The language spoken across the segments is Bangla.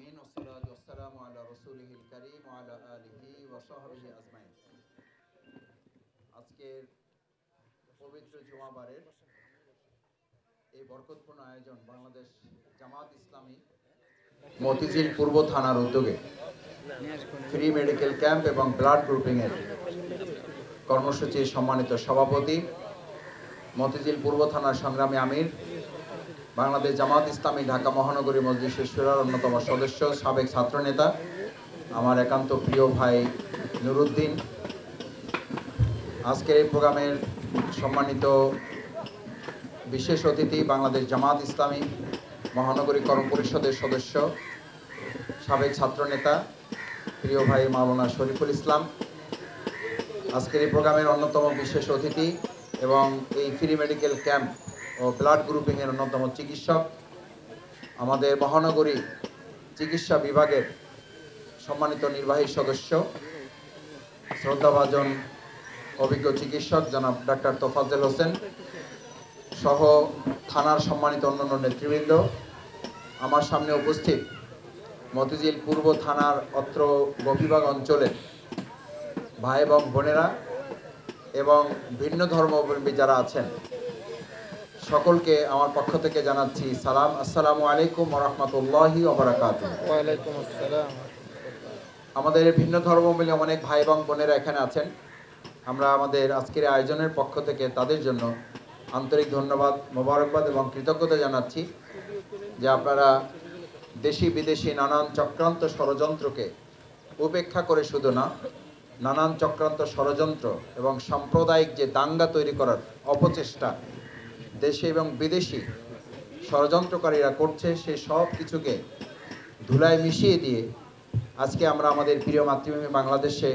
আলামিন ওয়াসসালাতু ওয়াসসালামু আলা রাসূলিহিল কারীম ওয়া আলা আলিহি ওয়া সাহবিহি আজমাইন। আজকের পবিত্র জুমাবারের এই বরকতপূর্ণ আয়োজন বাংলাদেশ জামাত ইসলামী মতিঝিল পূর্ব থানার উদ্যোগে ফ্রি মেডিকেল ক্যাম্প এবং ব্লাড গ্রুপিং এর কর্মসূচির সম্মানিত সভাপতি, মতিঝিল পূর্ব থানার সংগ্রামী আমির, বাংলাদেশ জামাত ইসলামী ঢাকা মহানগরী মজলিসের শুরার অন্যতম সদস্য, সাবেক ছাত্রনেতা, আমার একান্ত প্রিয় ভাই নুরুদ্দিন, আজকের এই প্রোগ্রামের সম্মানিত বিশেষ অতিথি, বাংলাদেশ জামাত ইসলামী মহানগরী কর্ম পরিষদের সদস্য, সাবেক ছাত্রনেতা, প্রিয় ভাই মাওলানা শরীফুল ইসলাম, আজকের এই প্রোগ্রামের অন্যতম বিশেষ অতিথি এবং এই ফ্রি মেডিকেল ক্যাম্প ও ব্লাড গ্রুপিংয়ের অন্যতম চিকিৎসক, আমাদের মহানগরী চিকিৎসা বিভাগের সম্মানিত নির্বাহী সদস্য, শ্রদ্ধাভাজন অভিজ্ঞ চিকিৎসক জনাব ডাক্তার তোফাজ্জল হোসেন সহ থানার সম্মানিত অন্যান্য নেতৃবৃন্দ, আমার সামনে উপস্থিত মতিঝিল পূর্ব থানার অত্র ববিভাগ অঞ্চলের ভাই এবং বোনেরা এবং ভিন্ন ধর্মাবলম্বী যারা আছেন, সকলকে আমার পক্ষ থেকে জানাচ্ছি সালাম। আসসালামু আলাইকুম ওয়া রাহমাতুল্লাহি ওয়া বারাকাতুহু। ওয়া আলাইকুম আসসালাম। আমাদের ভিন্ন ধর্মাবলম্বী অনেক ভাই এবং বোনেরা এখানে আছেন। আমরা আমাদের আজকের আয়োজনের পক্ষ থেকে তাদের জন্য আন্তরিক ধন্যবাদ, মোবারকবাদ এবং কৃতজ্ঞতা জানাচ্ছি যে আপনারা দেশি বিদেশি নানান চক্রান্ত ষড়যন্ত্রকে উপেক্ষা করে শুধু না, নানান চক্রান্ত ষড়যন্ত্র এবং সাম্প্রদায়িক যে দাঙ্গা তৈরি করার অপচেষ্টা দেশে এবং বিদেশি ষড়যন্ত্রকারীরা করছে, সেই সব কিছুকে ধুলায় মিশিয়ে দিয়ে আজকে আমরা আমাদের প্রিয় মাতৃভূমি বাংলাদেশে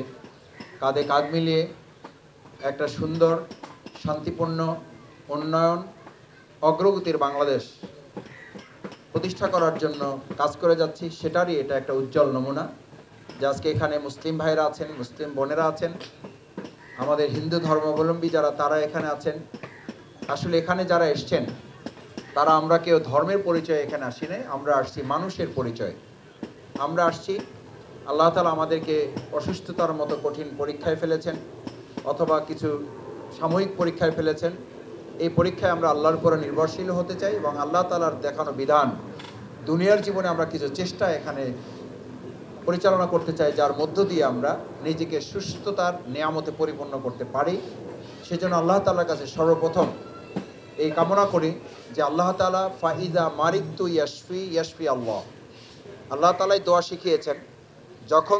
কাঁধে কাঁধ মিলিয়ে একটা সুন্দর, শান্তিপূর্ণ, উন্নয়ন, অগ্রগতির বাংলাদেশ প্রতিষ্ঠা করার জন্য কাজ করে যাচ্ছি। সেটারই এটা একটা উজ্জ্বল নমুনা যে আজকে এখানে মুসলিম ভাইরা আছেন, মুসলিম বোনেরা আছেন, আমাদের হিন্দু ধর্মাবলম্বী যারা তারা এখানে আছেন। আসলে এখানে যারা এসছেন তারা আমরা কেউ ধর্মের পরিচয়ে এখানে আসি নাই, আমরা আসছি মানুষের পরিচয়ে। আমরা আসছি, আল্লাহ তাআলা আমাদেরকে অসুস্থতার মতো কঠিন পরীক্ষায় ফেলেছেন অথবা কিছু সাময়িক পরীক্ষায় ফেলেছেন। এই পরীক্ষায় আমরা আল্লাহর উপরে নির্ভরশীল হতে চাই এবং আল্লাহ তাআলার দেখানো বিধান দুনিয়ার জীবনে আমরা কিছু চেষ্টা এখানে পরিচালনা করতে চাই, যার মধ্য দিয়ে আমরা নিজেকে সুস্থতার নিয়ামতে পরিপূর্ণ করতে পারি। সেজন্য আল্লাহ তাআলার কাছে সর্বপ্রথম এই কামনা করি যে আল্লাহ তাআলা ফাইদা মারিদতু ইয়াশফি ইয়াশফি আল্লাহ। আল্লাহ তাআলাই দোয়া শিখিয়েছেন, যখন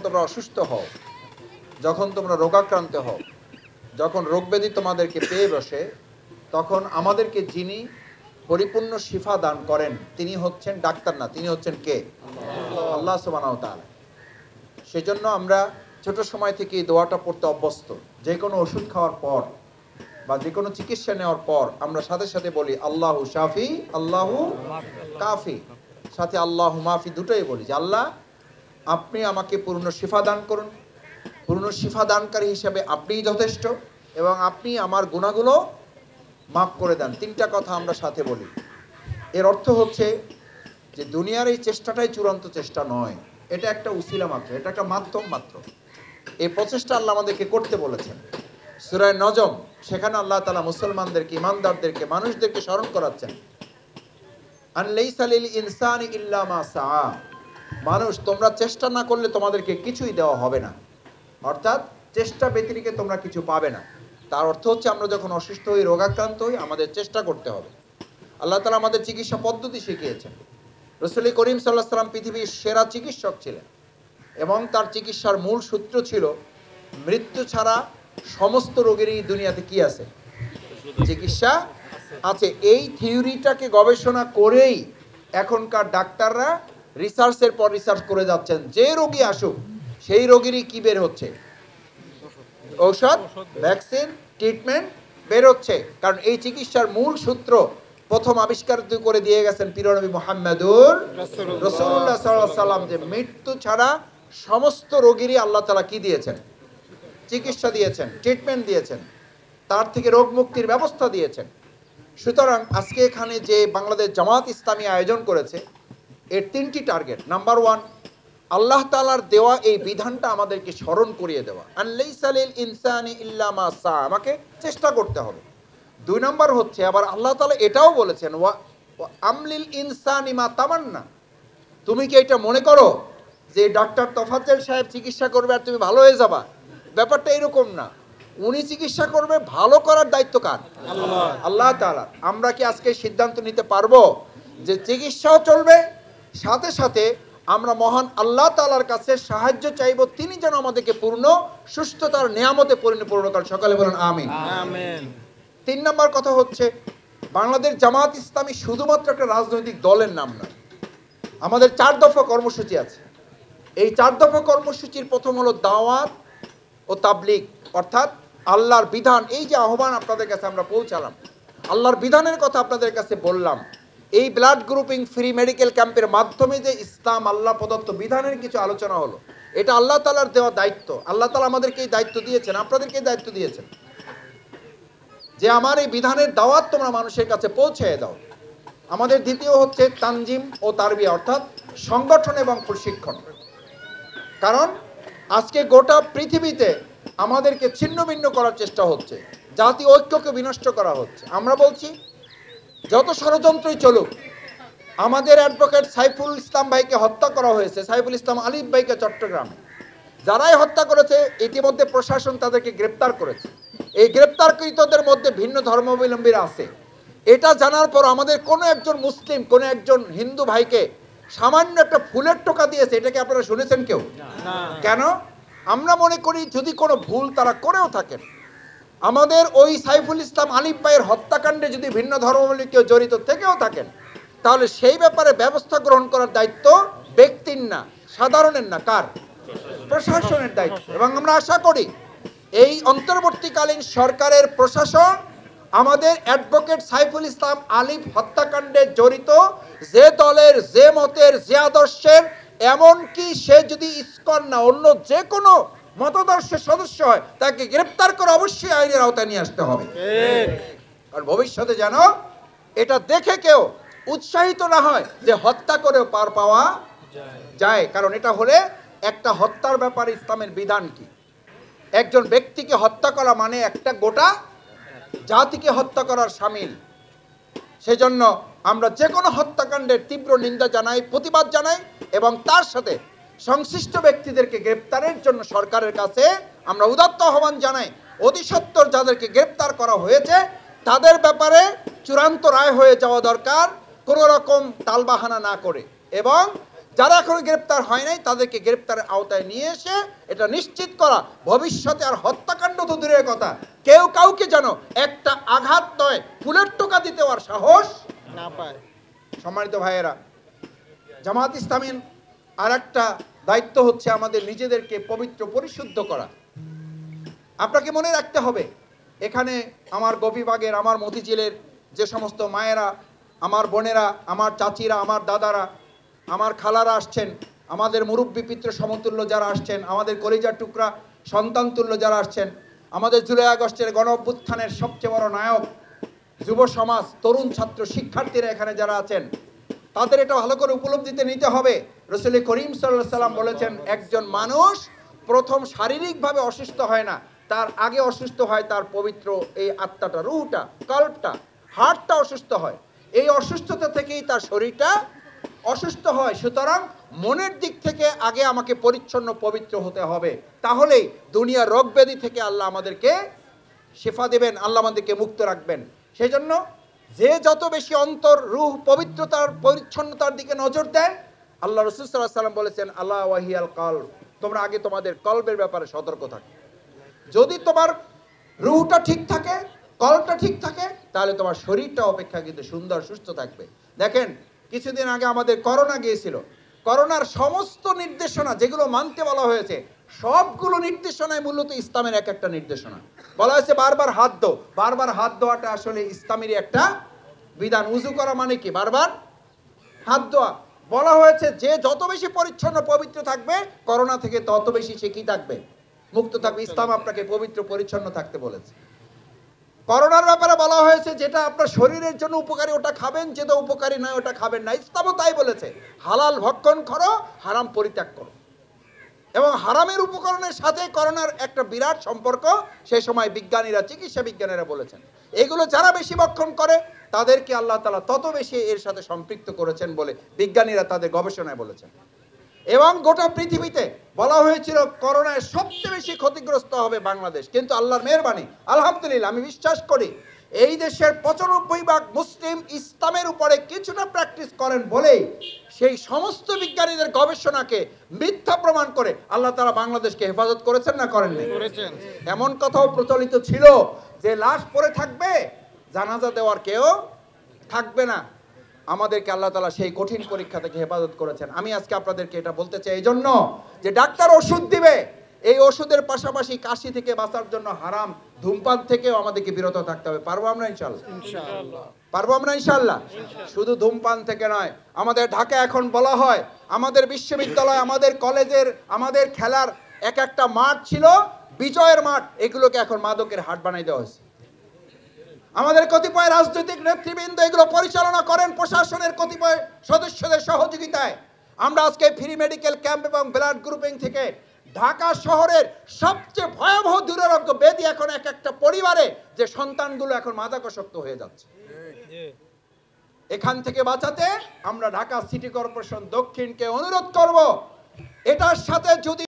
তোমরা অসুস্থ হও, যখন তোমরা রোগাক্রান্ত হও, যখন রোগব্যাধি তোমাদেরকে পেয়ে বসে, তখন আমাদেরকে যিনি পরিপূর্ণ শিফা দান করেন তিনি হচ্ছেন ডাক্তার না, তিনি হচ্ছেন কে? আল্লাহ সুবহানাহু ওয়া তাআলা। সেজন্য আমরা ছোট সময় থেকে এই দোয়াটা পড়তে অভ্যস্ত। যে কোনো ওষুধ খাওয়ার পর বা যে কোনো চিকিৎসা নেওয়ার পর আমরা সাথে সাথে বলি আল্লাহু শাফি আল্লাহু কাফি, সাথে আল্লাহু মাফি দুটোই বলি যে আল্লাহ আপনি আমাকে পূর্ণ শিফা দান করুন, পূর্ণ শিফা দানকারী হিসেবে আপনিই যথেষ্ট এবং আপনি আমার গুনাহগুলো মাফ করে দেন। তিনটা কথা আমরা সাথে বলি। এর অর্থ হচ্ছে যে দুনিয়ার এই চেষ্টাটাই চূড়ান্ত চেষ্টা নয়, এটা একটা উসিলা মাত্র, এটা একটা মাধ্যম মাত্র। এই প্রচেষ্টা আল্লাহ আমাদেরকে করতে বলেছেন। সূরা নজম, সেখানে আল্লাহ তাআলা মুসলমানদেরকে, ইমানদারদেরকে, মানুষদেরকে স্মরণ করাচ্ছেন আন লাইসা লিল ইনসানি ইল্লা মা সাআ। মানুষ, তোমরা চেষ্টা না করলে তোমাদেরকে কিছুই দেওয়া হবে না, অর্থাৎ চেষ্টা ব্যতিরেকে তোমরা কিছু পাবে না। তার অর্থ হচ্ছে আমরা যখন অসুস্থ হই, রোগাক্রান্ত হই, আমাদের চেষ্টা করতে হবে। আল্লাহ তাআলা আমাদের চিকিৎসা পদ্ধতি শিখিয়েছেন। রাসূল করিম সাল্লাল্লাহু আলাইহি ওয়াসাল্লাম পৃথিবীর সেরা চিকিৎসক ছিলেন এবং তার চিকিৎসার মূল সূত্র ছিল মৃত্যু ছাড়া সমস্ত রোগেরই দুনিয়াতে কি আছে? চিকিৎসা আছে। এই থিওরিটাকে গবেষণা করেই এখনকার ডাক্তাররা রিসার্চের পর রিসার্চ করে যাচ্ছেন, যে রোগী আসুক সেই রোগীরই কি বের হচ্ছে? ঔষধ, ভ্যাকসিন, ট্রিটমেন্ট বের হচ্ছে। কারণ এই চিকিৎসার মূল সূত্র প্রথম আবিষ্কার করে দিয়ে গেছেন প্রিয়নবী মুহাম্মদুর রাসূলুল্লাহ সাল্লাল্লাহু আলাইহি সাল্লাম, যে মৃত্যু ছাড়া সমস্ত রোগীরই আল্লাহ তাআলা কি দিয়েছেন? চিকিৎসা দিয়েছেন, ট্রিটমেন্ট দিয়েছেন, তার থেকে রোগ মুক্তির ব্যবস্থা দিয়েছেন। সুতরাং আজকে এখানে যে বাংলাদেশ জামাত ইসলামী আয়োজন করেছে, এর 3টি টার্গেট। নাম্বার 1, আল্লাহ তাআলার দেওয়া এই বিধানটা আমাদেরকে স্মরণ করিয়ে দেওয়া, আনলাইসা লিল ইনসানি ইল্লা মা সা, আমাকে চেষ্টা করতে হবে। 2 নম্বর হচ্ছে আবার আল্লাহ তাআলা এটাও বলেছেন ওয়া আমলিল ইনসানি মা তামান্না, তুমি কি এটা মনে করো যে ডাক্তার তোফাজ্জল সাহেব চিকিৎসা করবে আর তুমি ভালো হয়ে যাবা? ব্যাপারটা এরকম না। উনি চিকিৎসা করবে, ভালো করার দায়িত্ব কার? আল্লাহ তাআলা। আমরা কি আজকে সিদ্ধান্ত নিতে পারবো যে চিকিৎসাও চলবে, সাথে সাথে আমরা মহান আল্লাহ তাআলার কাছে সাহায্য চাইব, তিনি যেন আমাদেরকে পূর্ণ সুস্থতার নিয়ামতে পরিপূর্ণ করেন? সকালে বলেন আমিন। আমিন। 3 নম্বর কথা হচ্ছে, বাংলাদেশ জামাত ইসলামী শুধুমাত্র একটা রাজনৈতিক দলের নাম নয়, আমাদের 4 দফা কর্মসূচি আছে। এই 4 দফা কর্মসূচির প্রথম হলো দাওয়াত ও তাবলীগ, অর্থাৎ আল্লাহর বিধান। এই যে আহ্বান আপনাদের কাছে আমরা পৌঁছালাম, আল্লাহর বিধানের কথা আপনাদের কাছে বললাম, এই ব্লাড গ্রুপিং ফ্রি মেডিকেল ক্যাম্পের মাধ্যমে যে ইসলাম আল্লাহ প্রদত্ত বিধানের কিছু আলোচনা হলো, এটা আল্লাহ তাআলার দেওয়া দায়িত্ব। আল্লাহ তাআলা আমাদেরকে এই দায়িত্ব দিয়েছেন, আপনাদেরকে এই দায়িত্ব দিয়েছেন যে আমার এই বিধানের দাওয়াত তোমরা মানুষের কাছে পৌঁছে দাও। আমাদের দ্বিতীয় হচ্ছে তানজিম ও তারবিয়া, অর্থাৎ সংগঠন এবং প্রশিক্ষণ। কারণ আজকে গোটা পৃথিবীতে আমাদেরকে ছিন্ন ভিন্ন করার চেষ্টা হচ্ছে, জাতীয় ঐক্যকে বিনষ্ট করা হচ্ছে। আমরা বলছি যত ষড়যন্ত্রই চলুক, আমাদের অ্যাডভোকেট সাইফুল ইসলাম ভাইকে হত্যা করা হয়েছে, সাইফুল ইসলাম আলিফ ভাইকে চট্টগ্রামে। যারাই হত্যা করেছে ইতিমধ্যে প্রশাসন তাদেরকে গ্রেপ্তার করেছে। এই গ্রেপ্তারকৃতদের মধ্যে ভিন্ন ধর্মাবলম্বীরা আছে। এটা জানার পর আমাদের কোনো একজন মুসলিম কোনো একজন হিন্দু ভাইকে সামান্য একটা ফুলের টোকা দিয়েছে, এটাকে আপনারা শুনেছেন কেউ? কেন? আমরা মনে করি যদি কোনো ভুল তারা করেও থাকেন, আমাদের ওই সাইফুল ইসলাম আলিফ ভাইয়ের হত্যাকাণ্ডে যদি ভিন্ন ধর্মাবলম্বী কেউ জড়িত থেকেও থাকেন, তাহলে সেই ব্যাপারে ব্যবস্থা গ্রহণ করার দায়িত্ব ব্যক্তির না, সাধারণের না, কার? প্রশাসনের দায়িত্ব। এবং আমরা আশা করি এই অন্তর্বর্তীকালীন সরকারের প্রশাসন আমাদের অ্যাডভোকেট সাইফুল ইসলাম আলিফ হত্যাকাণ্ডে জড়িত যে দলের, যে মতের, যে আদর্শের, এমনকি সে যদি ইসকন না অন্য যে কোনো মতাদর্শের সদস্য হয়, তাকে গ্রেপ্তার করে অবশ্যই আইনের আওতায় নিয়ে আসতে হবে। আর ভবিষ্যতে যেন এটা দেখে কেউ উৎসাহিত না হয় যে হত্যা করেও পার পাওয়া যায়। কারণ এটা হলে একটা হত্যার ব্যাপারে ইসলামের বিধান কি? একজন ব্যক্তিকে হত্যা করা মানে একটা গোটা জাতিকে হত্যা করার শামিল। সেজন্য আমরা যে কোনো হত্যাকাণ্ডের তীব্র নিন্দা জানাই, প্রতিবাদ জানাই, এবং তার সাথে সংশ্লিষ্ট ব্যক্তিদেরকে গ্রেপ্তারের জন্য সরকারের কাছে আমরা উদাত্ত আহ্বান জানাই। অতি সত্বর যাদেরকে গ্রেপ্তার করা হয়েছে তাদের ব্যাপারে চূড়ান্ত রায় হয়ে যাওয়া দরকার, কোনো রকম টালবাহানা না করে। এবং যারা এখনো গ্রেপ্তার হয় নাই তাদেরকে গ্রেপ্তারের আওতায় নিয়ে এসে এটা নিশ্চিত করা, ভবিষ্যতে আর হত্যাকাণ্ড তো দূরের কথা, কেউ কাউকে যেন একটা আঘাত নয় ফুলের টোকা দিতে আর সাহস না পায়। সম্মানিত ভাইয়েরা, জামাত ইসলামীর আর একটা দায়িত্ব হচ্ছে আমাদের নিজেদেরকে পবিত্র পরিশুদ্ধ করা। আপনাকে মনে রাখতে হবে, এখানে আমার গোপীবাগের, আমার মতিঝিলের যে সমস্ত মায়েরা, আমার বোনেরা, আমার চাচিরা, আমার দাদারা, আমার খালারা আসছেন, আমাদের মুরব্বী পিতৃ সমতুল্য যারা আসছেন, আমাদের কলিজার টুকরা সন্তানতুল্য যারা আসছেন, আমাদের জুলাই আগস্টের গণ অভ্যুত্থানের সবচেয়ে বড় নায়ক যুব সমাজ, তরুণ ছাত্র শিক্ষার্থীরা এখানে যারা আছেন, তাদের এটা ভালো করে উপলব্ধিতে নিতে হবে। রাসূল করিম সাল্লাল্লাহু আলাইহি সাল্লাম বলেছেন, একজন মানুষ প্রথম শারীরিকভাবে অসুস্থ হয় না, তার আগে অসুস্থ হয় তার পবিত্র এই আত্মাটা, রুহটা, কল্পটা, হার্টটা অসুস্থ হয়। এই অসুস্থতা থেকেই তার শরীরটা অসুস্থ হয়। সুতরাং মনের দিক থেকে আগে আমাকে পরিচ্ছন্ন পবিত্র হতে হবে, তাহলেই দুনিয়ার রোগ ব্যাধি থেকে আল্লাহ আমাদেরকে শিফা দেবেন, আল্লাহ আমাদেরকে মুক্ত রাখবেন। সেই জন্য যে যত বেশি অন্তর, রূহ পবিত্রতার, পরিচ্ছন্নতার দিকে নজর দেয়, আল্লাহ রাসূল সাল্লাল্লাহু আলাইহি সাল্লাম বলেছেন, আল্লাহ ওয়াহিয়াল কলব, তোমরা আগে তোমাদের কলবের ব্যাপারে সতর্ক থাকো। যদি তোমার রূহটা ঠিক থাকে, কলবটা ঠিক থাকে, তাহলে তোমার শরীরটা অপেক্ষাকৃত সুন্দর সুস্থ থাকবে। দেখেন, কিছুদিন আগে আমাদের করোনা গিয়েছিল, করোনার সমস্ত নির্দেশনা যেগুলো মানতে বলা হয়েছে, সবগুলো নির্দেশনায় মূলত ইসলামের এক একটা নির্দেশনা। বলা হয়েছে বারবার হাত ধো, বারবার হাত ধোয়াটা আসলে ইসলামেরই একটা বিধান। উযু করা মানে কি? বারবার হাত ধোয়া। বলা হয়েছে যে যত বেশি পরিচ্ছন্ন পবিত্র থাকবে, করোনা থেকে তত বেশি সে কি থাকবে? মুক্ত থাকবে। ইসলাম আপনাকে পবিত্র পরিচ্ছন্ন থাকতে বলেছে। করোনার ব্যাপারে বলা হয়েছে যেটা আপনার শরীরের জন্য উপকারী ওটা খাবেন, যেটা উপকারী নয় ওটা খাবেন না। ইসলামও তাই বলেছে, হালাল ভক্ষণ করো, হারাম পরিত্যাগ করো। এবং হারামের উপকরণের সাথে করোনার একটা বিরাট সম্পর্ক সেই সময় বিজ্ঞানীরা, চিকিৎসা বিজ্ঞানীরা বলেছেন। এগুলো যারা বেশি ভক্ষণ করে তাদেরকে আল্লাহ তাআলা তত বেশি এর সাথে সম্পৃক্ত করেছেন বলে বিজ্ঞানীরা তাদের গবেষণায় বলেছেন। এবং গোটা পৃথিবীতে বলা হয়েছিল করোনায় সবচেয়ে বেশি ক্ষতিগ্রস্ত হবে বাংলাদেশ, কিন্তু আল্লাহর মেহেরবানি, আলহামদুলিল্লাহ, আমি বিশ্বাস করি এই দেশের 95% মুসলিম ইসলামের উপরে কিছুটা প্র্যাকটিস করেন বলেই সেই সমস্ত বিজ্ঞানীদের গবেষণাকে মিথ্যা প্রমাণ করে আল্লাহ তাআলা বাংলাদেশকে হেফাজত করেছেন না করেননি? এমন কথাও প্রচলিত ছিল যে লাশ পড়ে থাকবে, জানাজা দেওয়ার কেউ থাকবে না। আমাদেরকে আল্লাহ তাআলা সেই কঠিন পরীক্ষা থেকে হেফাজত করেছেন। আমি আজকে আপনাদেরকে এটা বলতে চাই এই জন্য যে ডাক্তার ওষুধ দিবে, এই ওষুধের পাশাপাশি কাশি থেকে বাঁচার জন্য হারাম ধূমপান থেকেও আমাদেরকে বিরত থাকতে হবে। পারবো আমরা ইনশাআল্লাহ? পারবো আমরা ইনশাআল্লাহ? শুধু ধূমপান থেকে নয়, আমাদের ঢাকা এখন বলা হয় আমাদের বিশ্ববিদ্যালয়, আমাদের কলেজের, আমাদের খেলার এক একটা মাঠ ছিল বিজয়ের মাঠ, এগুলোকে এখন মাদকের হাট বানাই দেওয়া হয়েছে। আমাদের কতিপয় রাজনৈতিক নেতৃবৃন্দ এগুলো পরিচালনা করেন প্রশাসনের কতিপয় সদস্যদের সহযোগিতায়। আমরা আজকে ফ্রি মেডিকেল ক্যাম্প এবং ব্লাড গ্রুপিং থেকে ঢাকা শহরের সবচেয়ে ভয়াবহ দুরারোগ্য ব্যাধি এখন এক একটা পরিবারে যে সন্তানগুলো এখন মাদকাসক্ত হয়ে যাচ্ছে, এখান থেকে বাঁচাতে আমরা ঢাকা সিটি কর্পোরেশন দক্ষিণকে অনুরোধ করব, এটার সাথে যদি